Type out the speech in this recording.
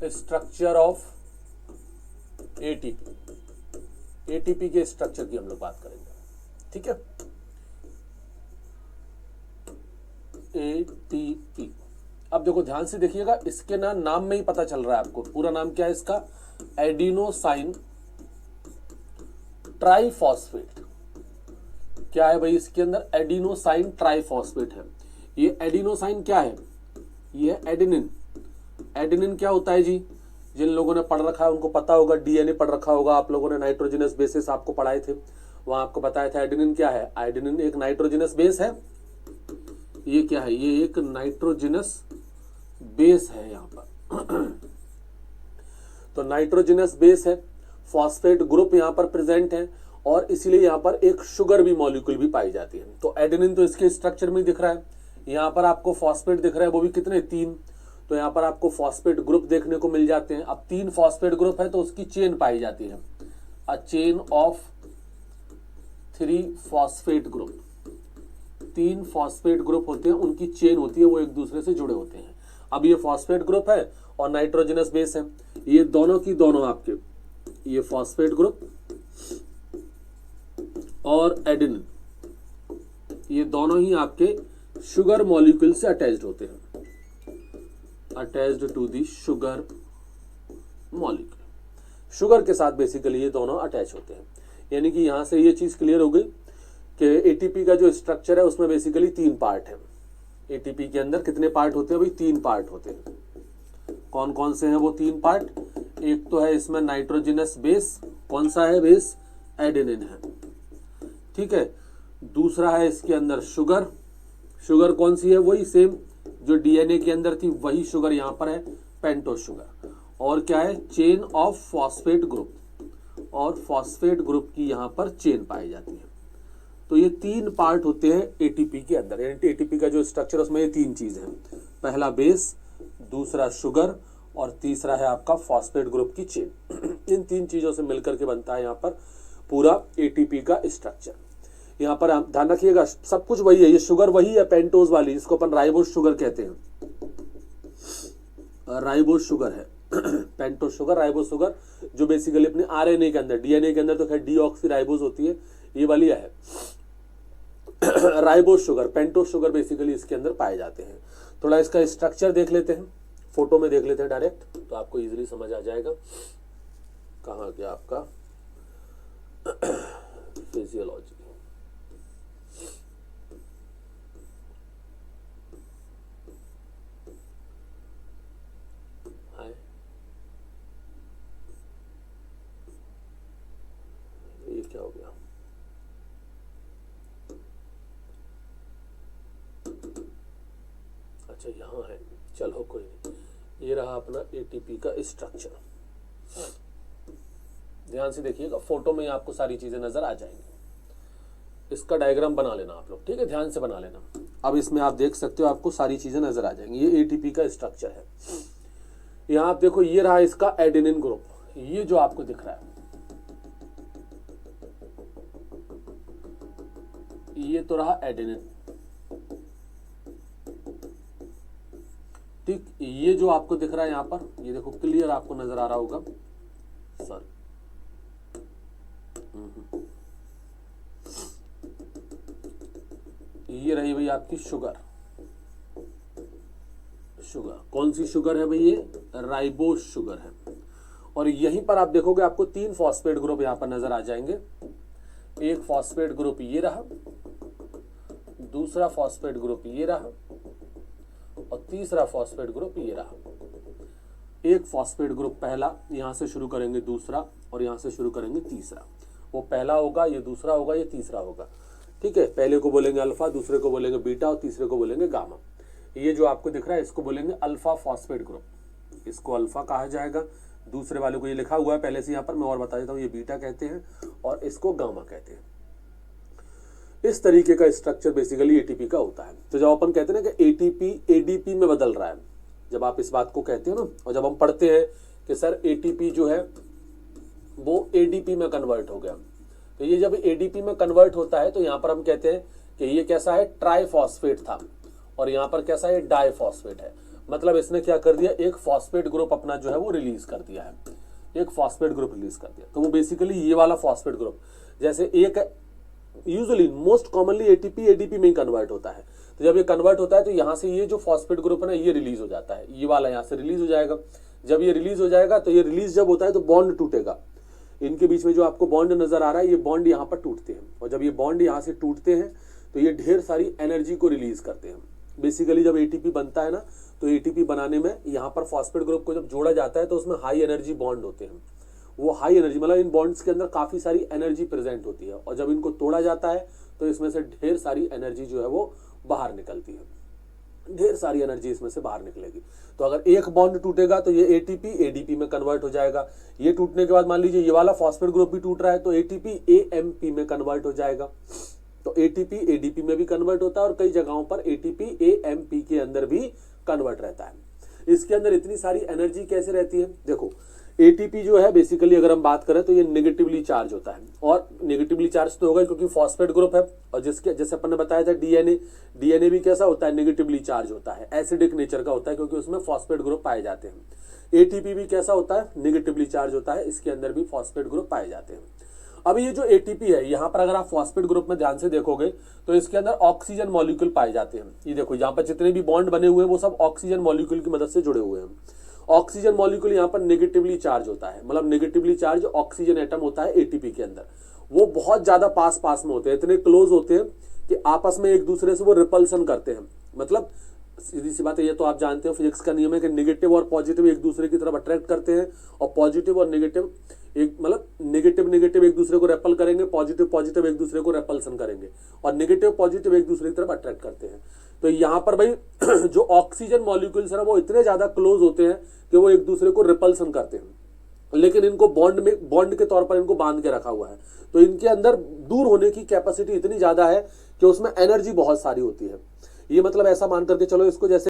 Structure of ATP, ATP के structure की हम लोग बात करेंगे, ठीक है। एटीपी, अब देखो ध्यान से देखिएगा, इसके ना नाम में ही पता चल रहा है आपको, पूरा नाम क्या है इसका, एडिनोसाइन ट्राइफॉस्फेट। क्या है भाई इसके अंदर, एडिनोसाइन ट्राइफॉस्फेट है। ये एडिनोसाइन क्या है, ये एडेनिन। एडेनिन क्या होता है जी, जिन लोगों ने पढ़ रखा है उनको पता होगा, डीएनए पढ़ रखा होगा आप लोगों ने, नाइट्रोजनस बेसिस आपको पढ़ाए थे, वहां आपको बताया था एडेनिन क्या है। एडेनिन एक नाइट्रोजनस बेस है। ये क्या है, ये एक नाइट्रोजनस बेस है यहाँ पर तो नाइट्रोजनस बेस है, फॉस्फेट ग्रुप यहाँ पर प्रेजेंट है, और इसीलिए यहाँ पर एक शुगर भी मॉलिक्यूल भी पाई जाती है। तो एडेनिन तो इसके स्ट्रक्चर में दिख रहा है, यहाँ पर आपको फॉस्फेट दिख रहा है, वो भी कितने, 3। तो यहाँ पर आपको फॉस्फेट ग्रुप देखने को मिल जाते हैं। अब 3 फॉस्फेट ग्रुप है तो उसकी चेन पाई जाती है, a chain of 3 phosphate group. 3 phosphate group होते हैं, उनकी चेन होती है, वो एक दूसरे से जुड़े होते हैं। अब ये फॉस्फेट ग्रुप है और नाइट्रोजनस बेस है, ये दोनों की दोनों आपके, ये फॉस्फेट ग्रुप और एडेनिन, ये दोनों ही आपके शुगर मॉलिक्यूल से अटैच्ड होते हैं, attached to the sugar molecule. Sugar के साथ बेसिकली ये दोनों अटैच होते हैं। यानी कि यहां से ये चीज क्लियर हो गई कि एटीपी का जो स्ट्रक्चर है उसमें बेसिकली 3 पार्ट है। एटीपी के अंदर कितने पार्ट होते हैं भाई, 3 पार्ट होते हैं। कौन कौन से हैं वो 3 पार्ट, एक तो है इसमें नाइट्रोजनस बेस, कौन सा है बेस, एडेनिन है, ठीक है। दूसरा है इसके अंदर शुगर, शुगर कौन सी है, वही सेम जो डीएनए के अंदर थी वही शुगर यहाँ पर है, पेंटोस शुगर। और क्या है, चेन ऑफ फॉस्फेट ग्रुप, और फॉस्फेट ग्रुप की यहाँ पर चेन पाई जाती है। तो ये 3 पार्ट होते हैं एटीपी के अंदर। एटीपी का जो स्ट्रक्चर है उसमें ये 3 चीजें हैं, पहला बेस, दूसरा शुगर, और तीसरा है आपका फॉस्फेट ग्रुप की चेन। इन 3 चीजों से मिलकर के बनता है यहाँ पर पूरा एटीपी का स्ट्रक्चर। यहाँ पर आप ध्यान रखिएगा, सब कुछ वही है, ये शुगर वही है पेंटोज वाली, इसको अपन राइबोस शुगर कहते हैं, राइबोस शुगर है पेंटोस शुगर, राइबोस शुगर, जो बेसिकली अपने आरएनए के अंदर, डीएनए के अंदर तो खैर डीऑक्सी राइबोस होती है, ये वाली है ribose sugar, pentose sugar basically इसके अंदर पाए जाते हैं। थोड़ा इसका स्ट्रक्चर देख लेते हैं, फोटो में देख लेते हैं डायरेक्ट, तो आपको इजीली समझ आ जाएगा। कहाँ गया आपका फिजियोलॉजी, ये क्या हो गया, अच्छा यहाँ है, चलो कोई नहीं। ये रहा अपना एटीपी का स्ट्रक्चर, ध्यान से देखिएगा, फोटो में आपको सारी चीजें नजर आ जाएंगी। इसका डायग्राम बना लेना आप लोग, ठीक है, ध्यान से बना लेना। अब इसमें आप देख सकते हो, आपको सारी चीजें नजर आ जाएंगी। ये एटीपी का स्ट्रक्चर है। यहाँ आप देखो, ये रहा इसका एडेनिन ग्रुप, ये जो आपको दिख रहा है, ये तो रहा एडेनिन, ठीक। ये जो आपको दिख रहा है यहाँ पर, ये देखो क्लियर आपको नजर आ रहा होगा सर, ये रही भाई आपकी शुगर। शुगर कौन सी शुगर है भाई, ये राइबोस शुगर है। और यहीं पर आप देखोगे आपको 3 फॉस्फेट ग्रुप यहाँ पर नजर आ जाएंगे। एक फॉस्फेट ग्रुप ये रहा, दूसरा फॉस्फेट ग्रुप ये रहा, और तीसरा फॉस्फेट ग्रुप ये रहा। एक फॉस्फेट ग्रुप पहला, यहां से शुरू करेंगे दूसरा, और यहां से शुरू करेंगे तीसरा। वो पहला होगा, ये दूसरा होगा, ये तीसरा होगा, ठीक है। पहले को बोलेंगे अल्फा, दूसरे को बोलेंगे बीटा, और तीसरे को बोलेंगे गामा। ये जो आपको दिख रहा है इसको बोलेंगे अल्फा फॉस्फेट ग्रुप, इसको अल्फा कहा जाएगा। दूसरे वाले को ये लिखा हुआ है पहले से यहाँ पर, मैं और बता देता हूँ, ये बीटा कहते हैं और इसको गामा कहते हैं। इस तरीके का स्ट्रक्चर बेसिकली एटीपी का होता है। तो जब अपन कहते हैं ना कि एटीपी एडीपी में बदल रहा है, जब आप इस बात को कहते हो ना, और जब हम पढ़ते हैं कि सर एटीपी जो है वो एडीपी में कन्वर्ट हो गया, तो ये जब एडीपी में कन्वर्ट होता है तो यहाँ पर हम कहते हैं कि ये कैसा है, ट्राइफॉस्फेट था, और यहाँ पर कैसा है, डाइफॉस्फेट है। मतलब इसने क्या कर दिया, एक फॉस्फेट ग्रुप अपना जो है वो रिलीज कर दिया है, एक फॉस्फेट ग्रुप रिलीज कर दिया। तो वो बेसिकली ये वाला फॉस्फेट ग्रुप, जैसे एक usually most commonly ATP ADP में ही कन्वर्ट होता है। तो जब ये कन्वर्ट होता है तो यहाँ से ये जो फॉस्फेट ग्रुप है ना ये रिलीज हो जाता है, ये वाला यहाँ से रिलीज हो जाएगा। जब ये रिलीज हो जाएगा तो ये रिलीज जब होता है तो बॉन्ड टूटेगा, इनके बीच में जो आपको बॉन्ड नजर आ रहा है ये बॉन्ड यहाँ पर टूटते हैं, और जब ये बॉन्ड यहाँ से टूटते हैं तो ये ढेर सारी एनर्जी को रिलीज करते हैं। बेसिकली जब एटीपी बनता है ना तो एटीपी बनाने में यहाँ पर फॉस्फेट ग्रुप को जब जोड़ा जाता है तो उसमें हाई एनर्जी बॉन्ड होते हैं। वो हाई एनर्जी मतलब इन बॉन्ड्स के अंदर काफी सारी एनर्जी प्रेजेंट होती है, और जब इनको तोड़ा जाता है तो इसमें से ढेर सारी एनर्जी जो है वो बाहर निकलती है, ढेर सारी एनर्जी इसमें से बाहर निकलेगी। तो अगर एक बॉन्ड टूटेगा तो ये एटीपी एडीपी में कन्वर्ट हो जाएगा। ये टूटने के बाद मान लीजिए ये वाला फॉस्फेट ग्रुप भी टूट रहा है तो एटीपी एएमपी में कन्वर्ट हो जाएगा। तो एटीपी एडीपी में भी कन्वर्ट होता है और कई जगहों पर एटीपी एएमपी के अंदर भी कन्वर्ट रहता है। इसके अंदर इतनी सारी एनर्जी कैसे रहती है, देखो एटीपी जो है बेसिकली अगर हम बात करें तो ये नेगेटिवली चार्ज होता है, और नेगेटिवली चार्ज तो होगा क्योंकि फॉस्फेट ग्रुप है, और जिसके जैसे अपन ने बताया था डीएनए भी कैसा होता है, नेगेटिवली चार्ज होता है, एसिडिक नेचर का होता है क्योंकि उसमें फॉस्फेट ग्रुप पाए जाते हैं। एटीपी भी कैसा होता है, नेगेटिवली चार्ज होता है, इसके अंदर भी फॉस्फेट ग्रुप पाए जाते हैं। अब ये जो एटीपी है यहाँ पर अगर आप फॉस्फेट ग्रुप में ध्यान से देखोगे तो इसके अंदर ऑक्सीजन मॉलिक्यूल पाए जाते हैं। ये देखो यहाँ पर जितने भी बॉन्ड बने हुए हैं वो सब ऑक्सीजन मॉलिक्यूल की मदद से जुड़े हुए हैं। ऑक्सीजन मॉलिक्यूल यहाँ पर नेगेटिवली चार्ज होता है, मतलब नेगेटिवली चार्ज ऑक्सीजन एटम होता है एटीपी के अंदर, वो बहुत ज्यादा पास पास में होते हैं, इतने क्लोज होते हैं कि आपस में एक दूसरे से वो रिपल्सन करते हैं। मतलब सीधी सी बात है, ये तो आप जानते हो फिजिक्स का नियम है कि नेगेटिव और पॉजिटिव एक दूसरे की तरफ अट्रैक्ट करते हैं, और पॉजिटिव और नेगेटिव एक मतलब नेगेटिव एक दूसरे को रेपल करेंगे, पॉजिटिव एक दूसरे को रेपल्सन करेंगे, और नेगेटिव पॉजिटिव एक दूसरे की तरफ अट्रैक्ट करते हैं। तो यहाँ पर भाई जो ऑक्सीजन मॉलिक्यूल्स है वो इतने ज्यादा क्लोज होते हैं कि वो एक दूसरे को रिपल्सन करते हैं, लेकिन इनको बॉन्ड के तौर पर इनको बांध के रखा हुआ है। तो इनके अंदर दूर होने की कैपेसिटी इतनी ज्यादा है कि उसमें एनर्जी बहुत सारी होती है। ये मतलब ऐसा मान करके चलो इसको, जैसे